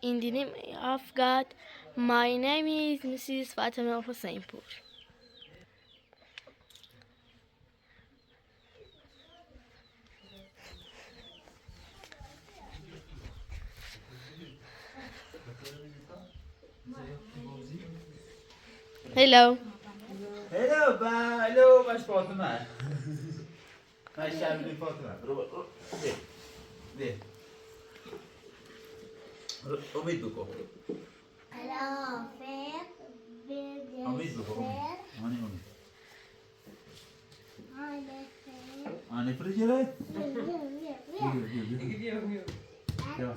in the name of God. My name is Mrs. Fatima Husseinpur. Hello. Hello, باش فاطمه. من شبیه فاطمه. رو ده. امید بکن. امید بکن. آنی فرجیره؟ بیا.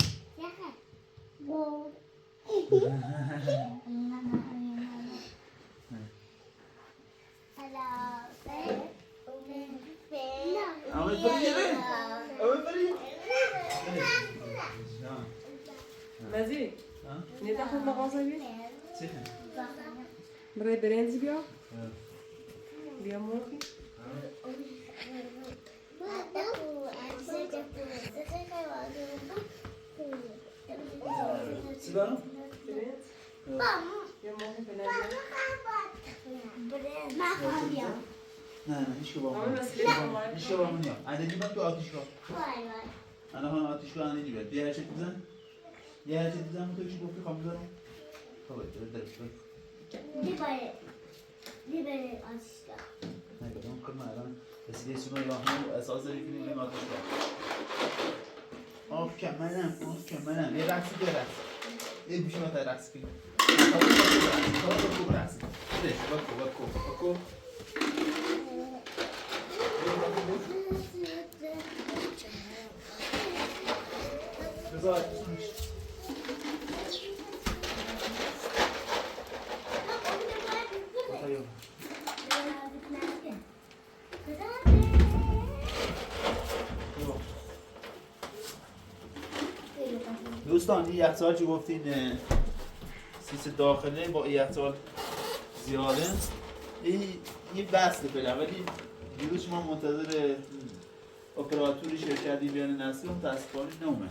مزید نتاخد مغازه بیا برای برنج بیا بیا مرغی چی دارم؟ بیا مرغی برنج نه هیچ که با من هیچ که با من نیام عددی من تو آتیشگاه انا هم آتیشگاه اندی بیاد یه هرچه بزن یه هرچه بزن تو چی گفتی خواب بزنم خب لیبره آتیشگاه نه بدون کار الان رسیده سونا راهنمو اساس داری که بریم آتیشگاه آف کمرم یه رقصی یه گوشی ما تا رقص کنیم خوب رقص بده بکو بذار دوستان این یخچال چی گفتین سیس داخله با این یخچال زیاده این بسته فعلا ولی دیروز ما منتظر اپراتوری شرکتی بیان نسلی متاسفانه نومه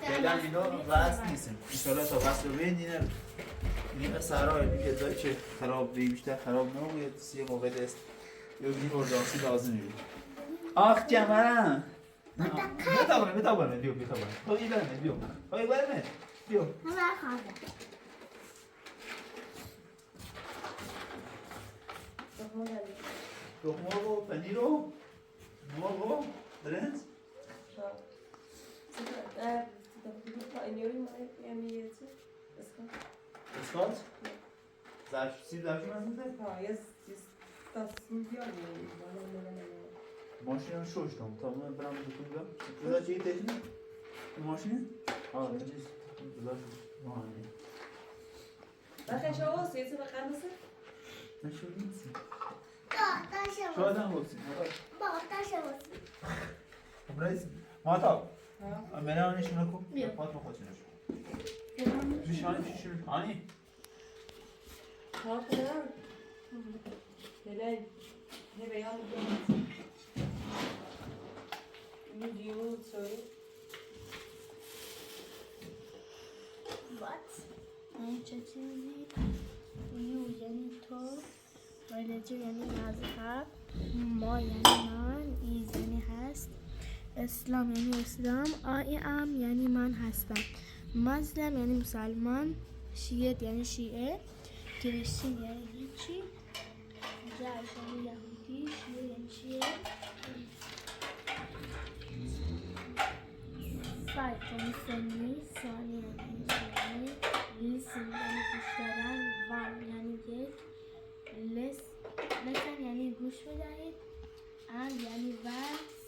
فعلا اینا وصل نیستیم انشاءالله تا وصل بین این سرای دیگه داری که خراب بیشتر خراب نموید یه موقع دست یا این ارداسی لازم میبید آخ کمرم بتابرمه بیو های برمه بیو مرغ و پنیر و مرغ و برنج اسکات؟ سیب زرشون از میده؟ ماشین هم شوش دام تا من برم بکن بیام بذار چه تشنه؟ ماشینه؟ آه تشنه بذار ماهانه بخیر شما سیزه بخیر مثل؟ نشود نیستی داشته شاید هم بکسی داشته باشی خب رئیس محتاب منه آنیشون رو کن فاطمه خودشون رو میشانی چیشون آنی ها کنم بلای نه بیان بگیم این دیو سوی این چه چیزی؟ یو یعنی تو ولجه یعنی مذهب ما یعنی من ایز یعنی هست اسلام یعنی اسلام ام یعنی من هستم مسلم یعنی مسلمان شیعه یعنی شیعه کریستین یعنی هیچی جعش یعنی یهودی شیعه یعنی شیعه فایت یعنی سنی ثانی یعنی سنی لیسن یعنی گوش دادن وان یعنی یک لسن یعنی گوش بدهید and یعنی و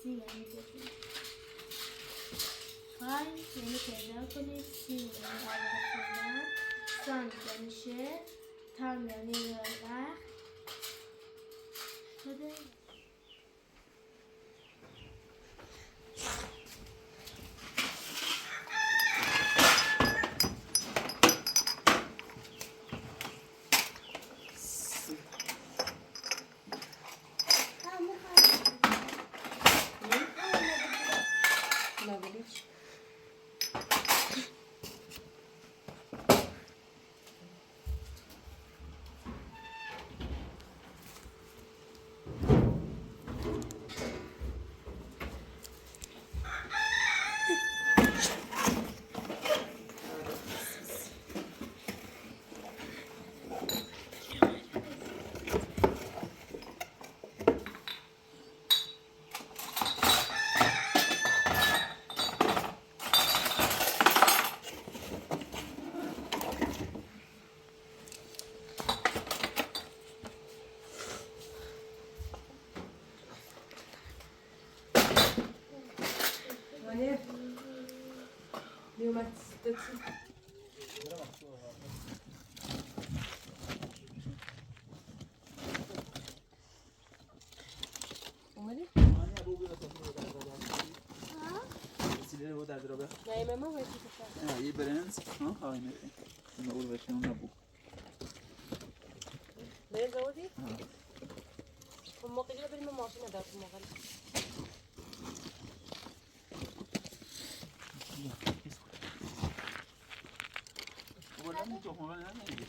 سی یعنی بکنید find یعنی پیدا کنید سی یعنی آیه خوندن سان یعنی شعر تام یعنی وقت شده اومدی؟ وسیله بود در درابه نه ما باید چی یه برنز ها اینه اون اول بشه اون نبود برنز آوردی؟ اون موقع دیگه بریم ماشین ندارم اون موقع بابا نمی تو خونه نمیگه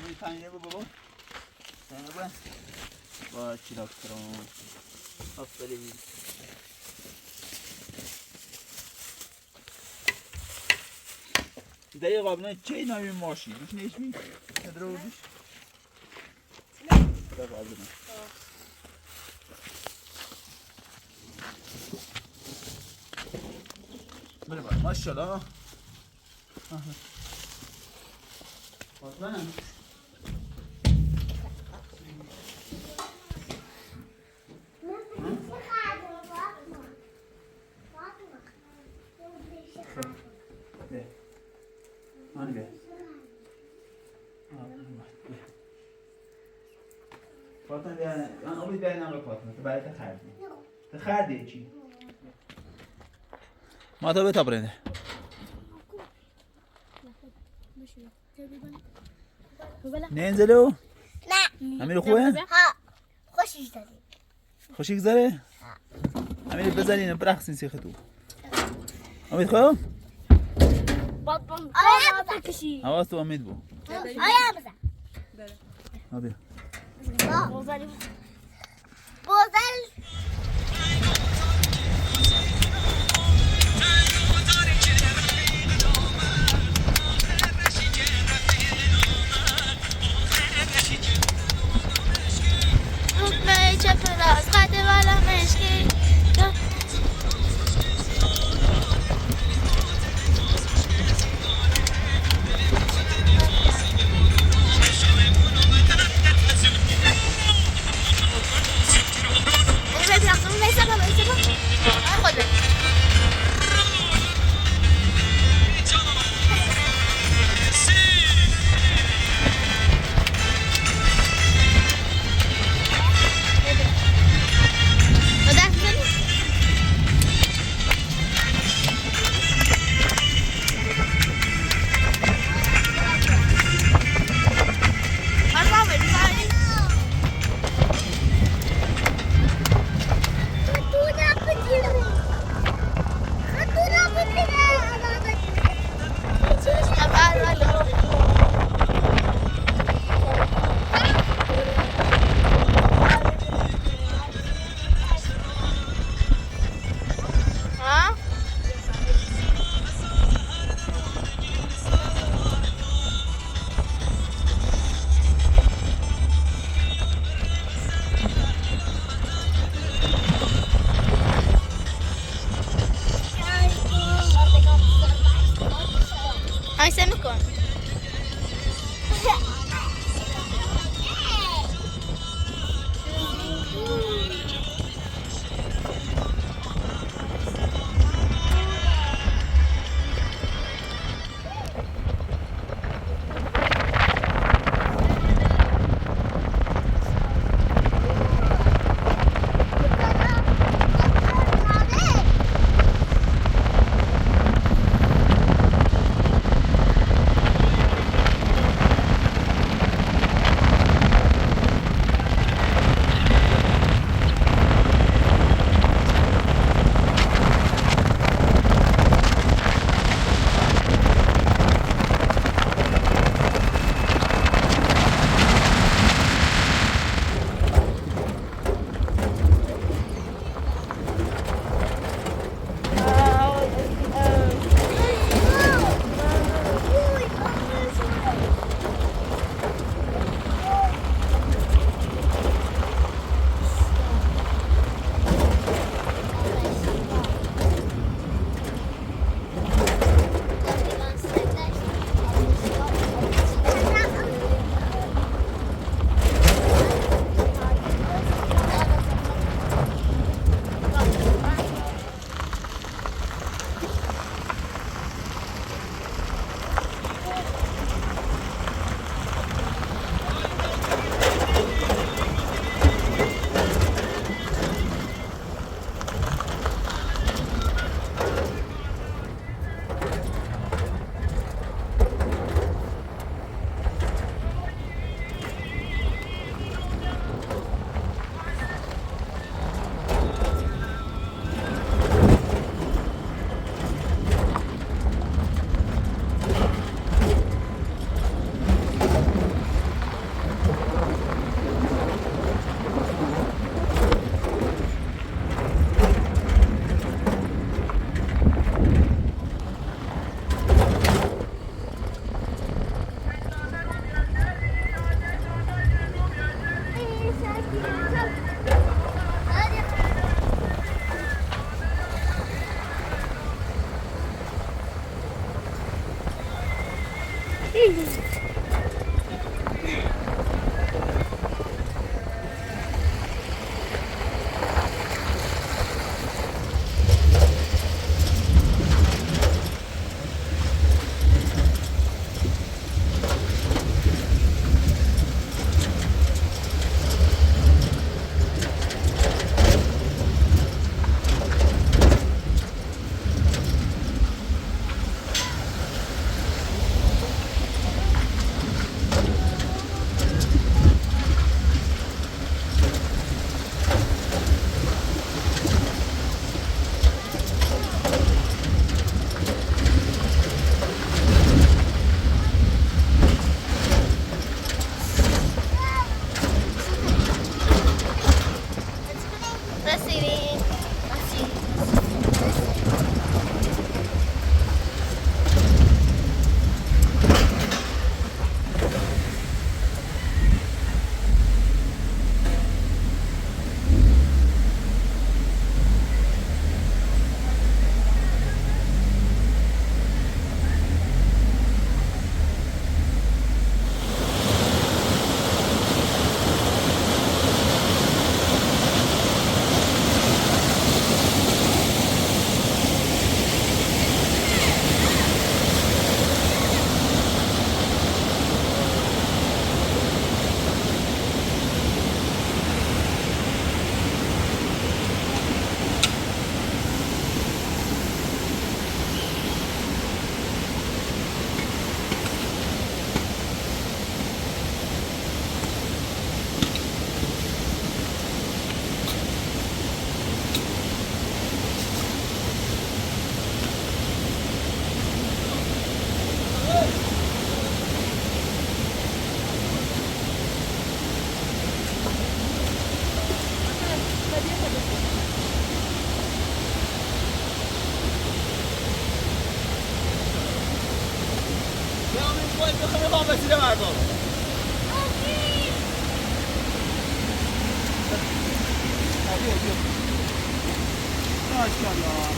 می پنیره بابا پنیره با چیلاکترون آفرین دیگه قابلمه چه نمی ماشی میشه نیش می نداره بودیش ده قابلمه بله بله ماشالله قابلمه هانی بیا فاطمه بیا من امید بیا نام فاطمه تو برای تخردی تخردی چی؟ ما تو بتا برنده ننزلو؟ نه امیر خوبه؟ ها خوشش دادی خوشی گذاره؟ امیر بزنین برقصین سیخ تو امید خوب؟ آیا بکشی حواس تو امید بو آیا بزن ها بیا بوزل رکمه چپ راست خط بالا مشکی دست ماشاءالله.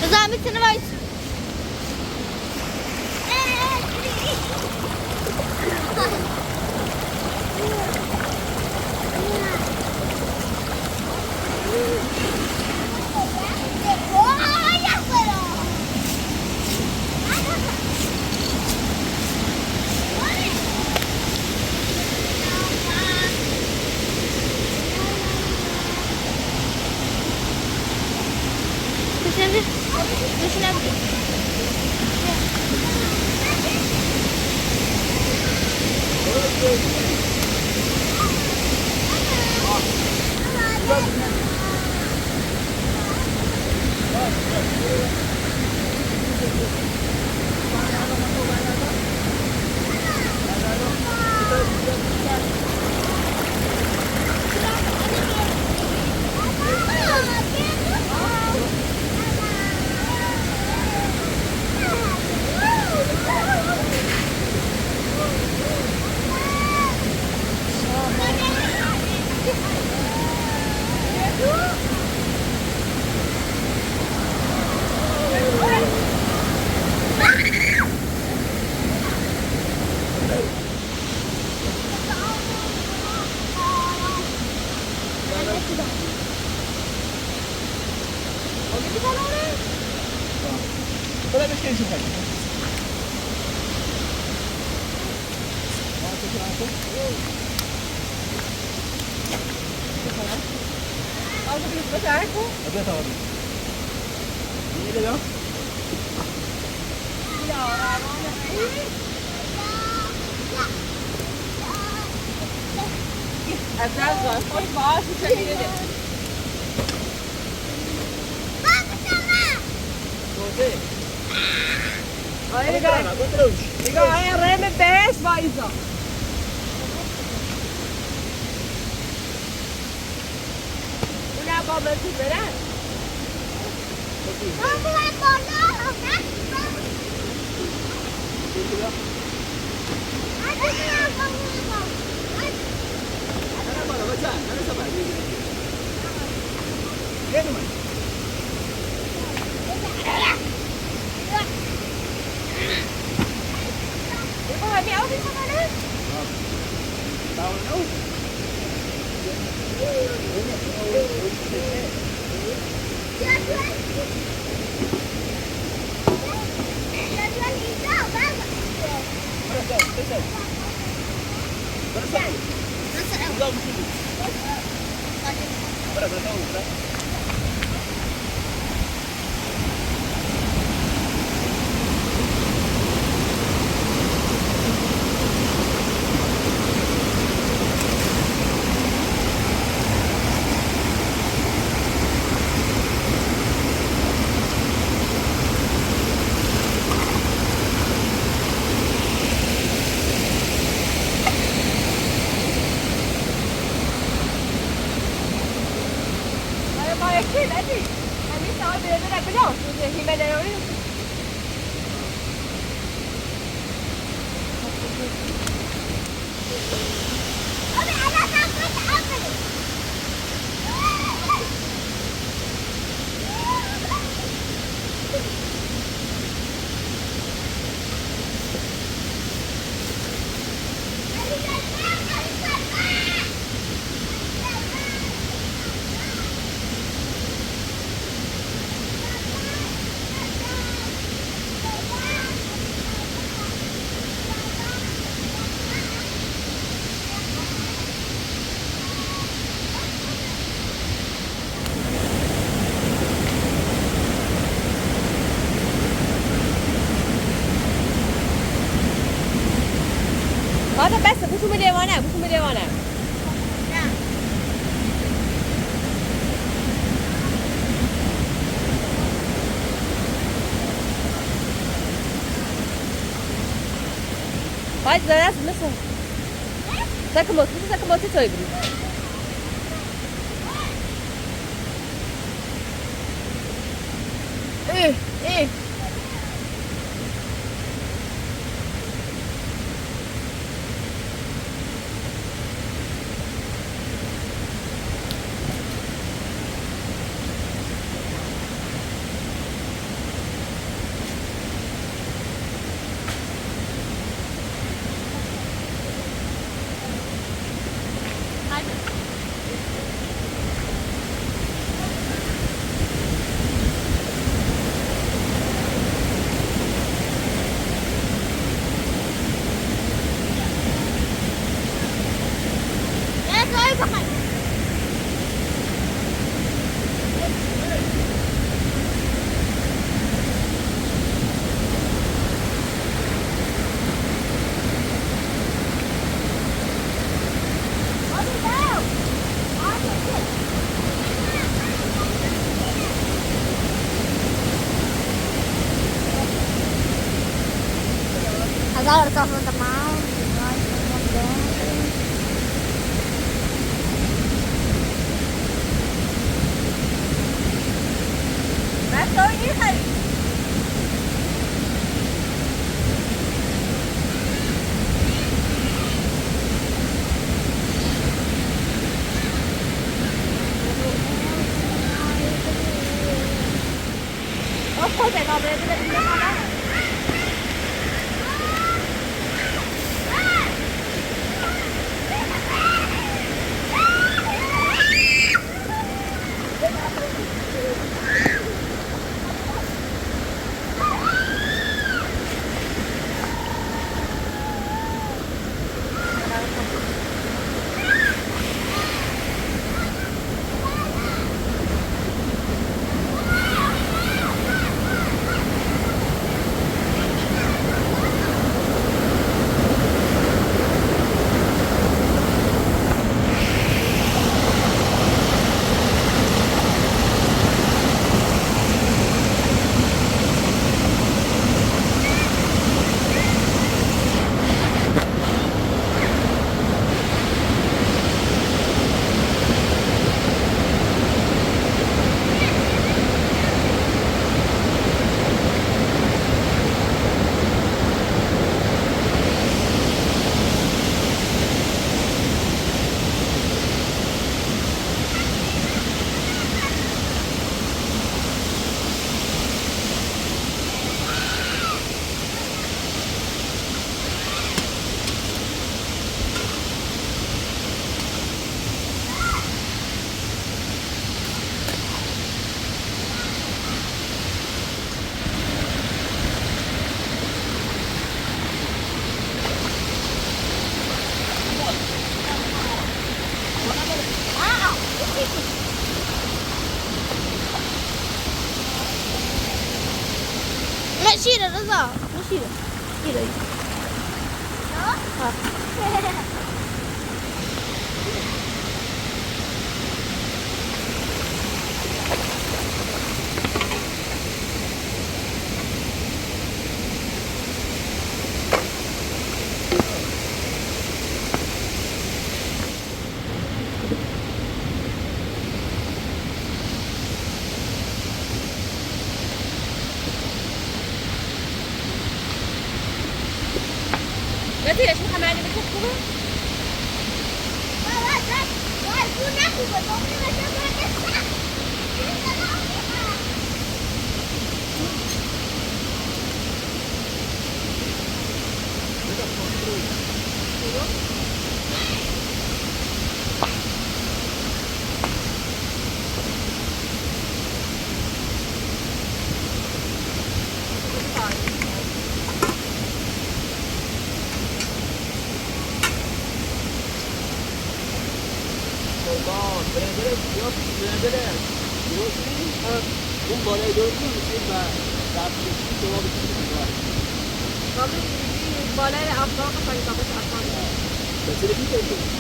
Rıza mitini var. Böyle bir şey için kaç. Al bu bir bakar ko. Hadi tamam. İyi de ya. Atrás, ó. Foi baixo, cheguei ali. Aí, galera. Ikaw ay reme bes ba isa? Una ba ba sibera? Ibu kami out di sana. Tahu tahu. آره بس گوشو میده وانه گوشو میده وانه باید زرس مثل سکموتی توی بری ای Agora tá falando mal. Nós estamos dentro. بس تو این خرید خود اقامه بده بیده خانم شيره رضا شيره شيره بدي ايش محمد بتحكوا اون بالای دورتون میشید و رفتید شما بکنید بالای افغان خواهی باقیش افغان بسیاری بیتونید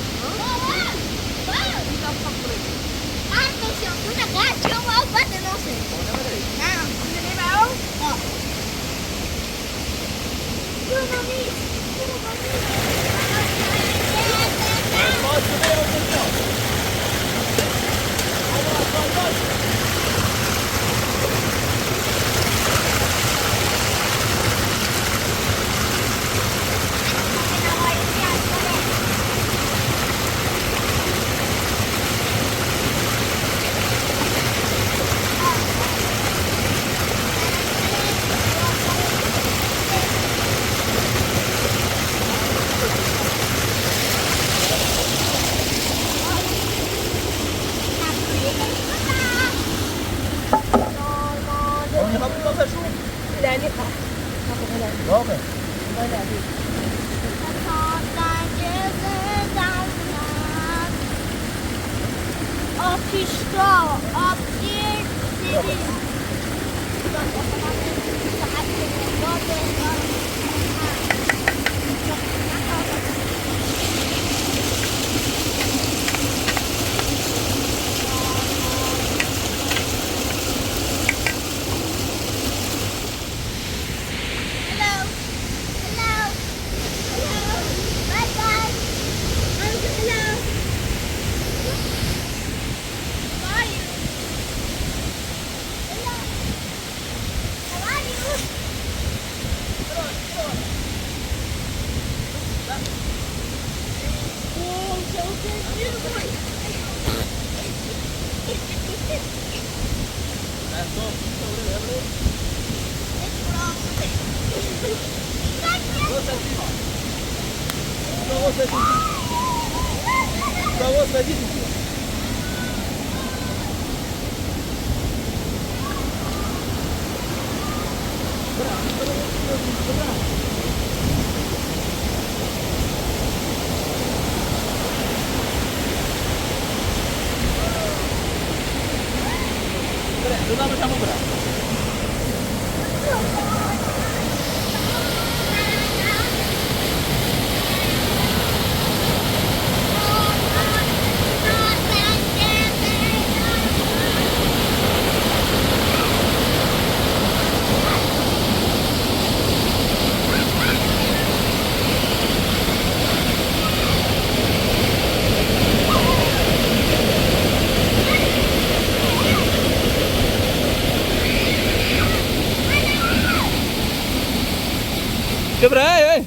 Quebra, ei!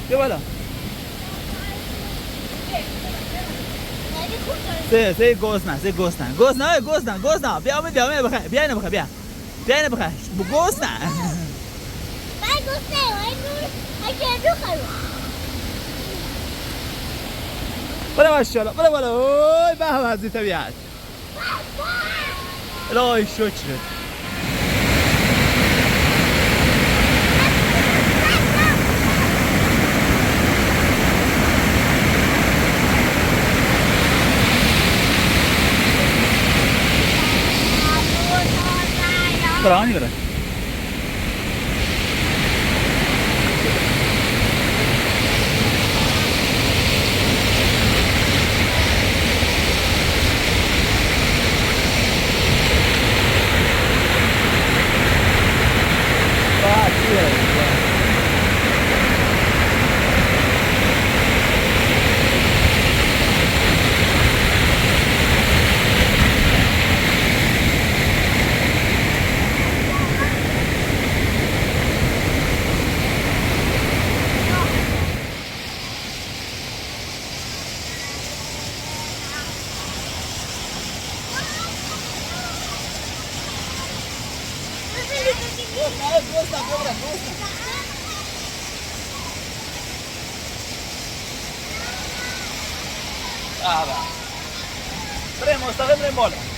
Que vai lá? سه گوز نه بیا بخیر بیا اینو بخیر بخیر گوز نه بله ماشاءالله بله اوی به هم از این طبیعت الهی شکر برانی بره بریم مستقیم بریم بالا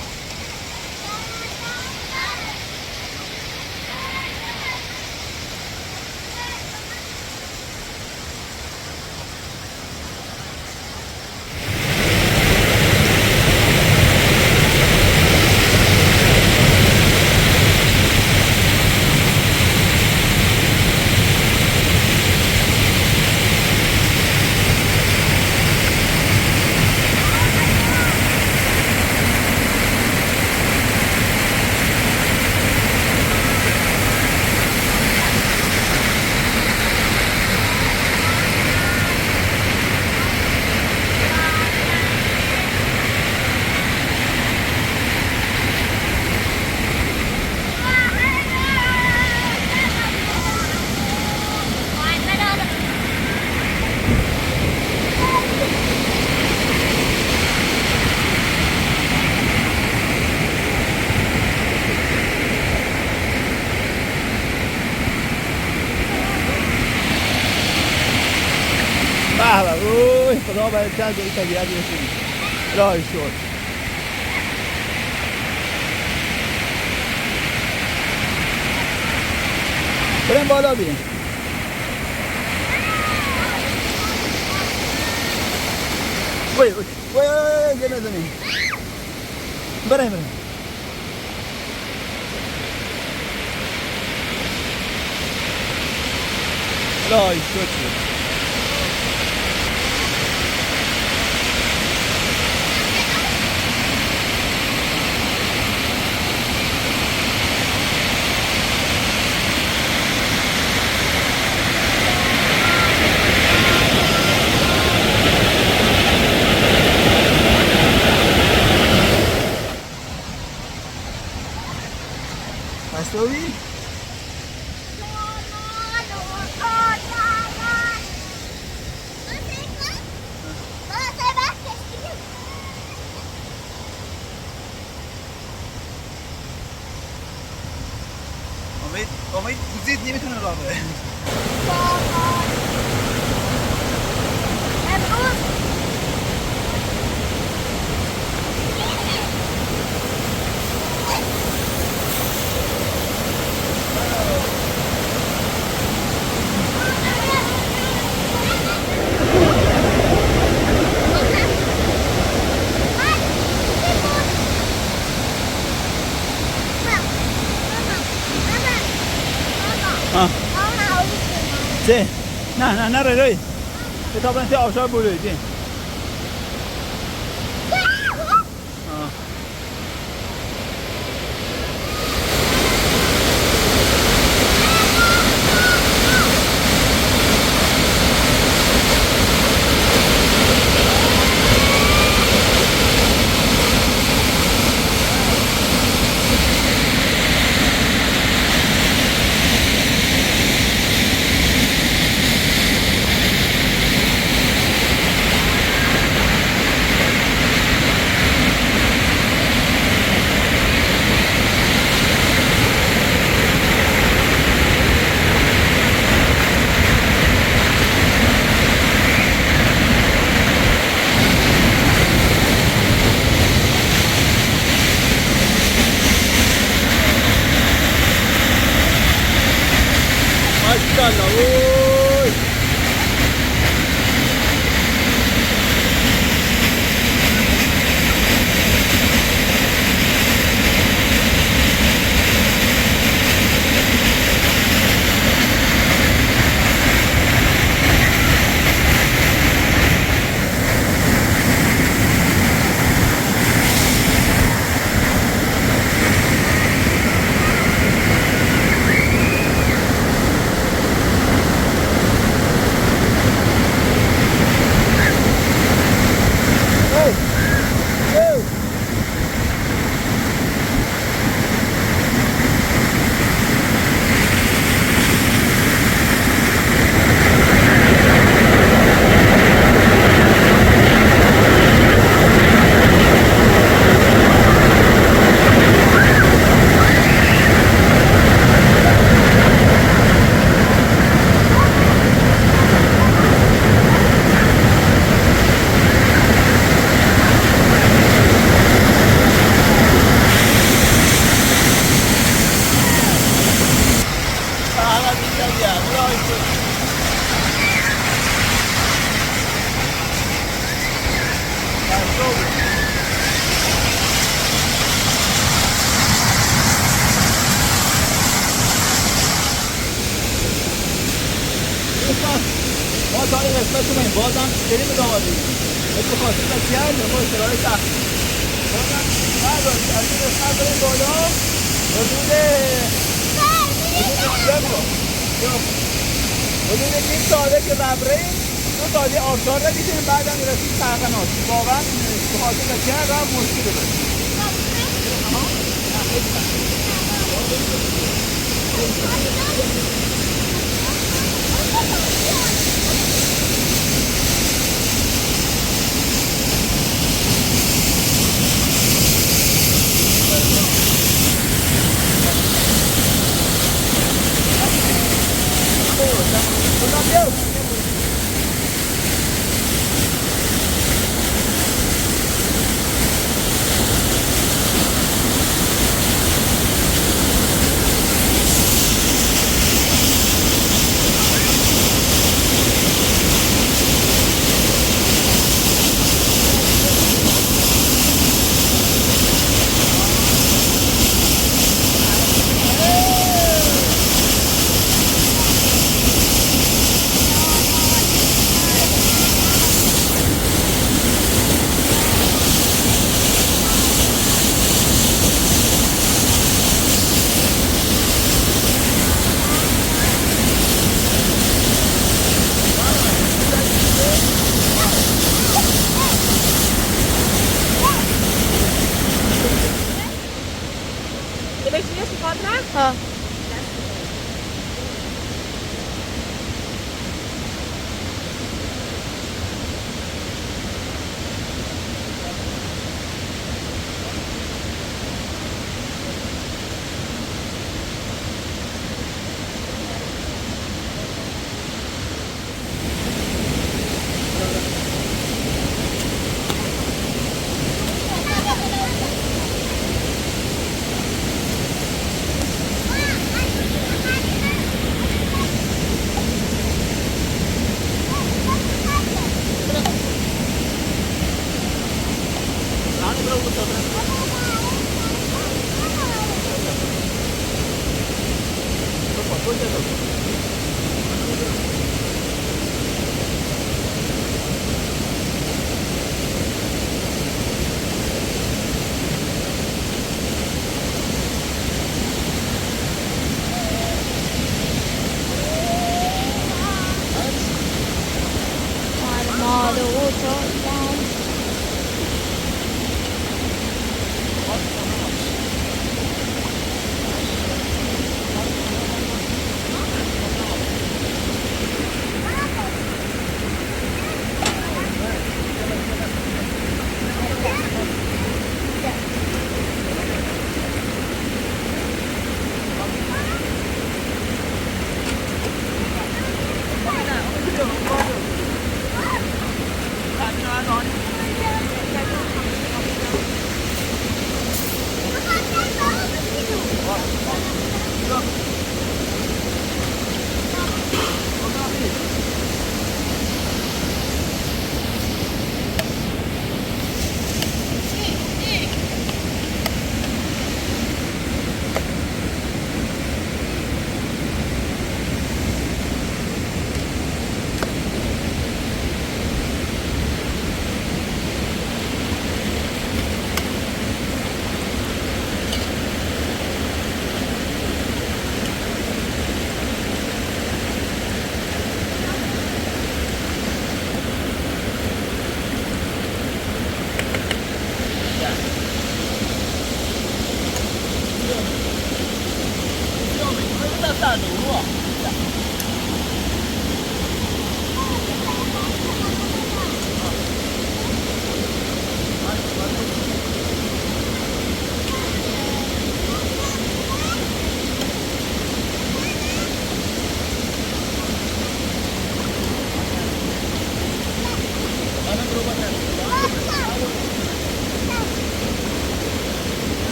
اوه خدا باید چند جایی طبیعت رسیدیم الهی شد بریم بالا بریم وای وای وای گل نزنیم بریم الهی شد Story? امید زید نمیتونه راه بره چه؟ نه نره روی کتاب انتی آبشار بلوی دی قسمت من بازم بریم به دامادی به خاطر بسیار نمو سرای سخت بازم نداشت از این قسمت بریم بالا حدود نیم ساعته که قبریم 2 ساعته آبشار را دیدیم بعدم میرسیم سرقنات واقعا به خاطر بسیار راه مشکل داریم ها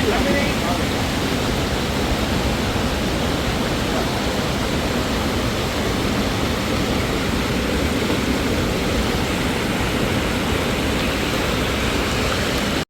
Lemonade.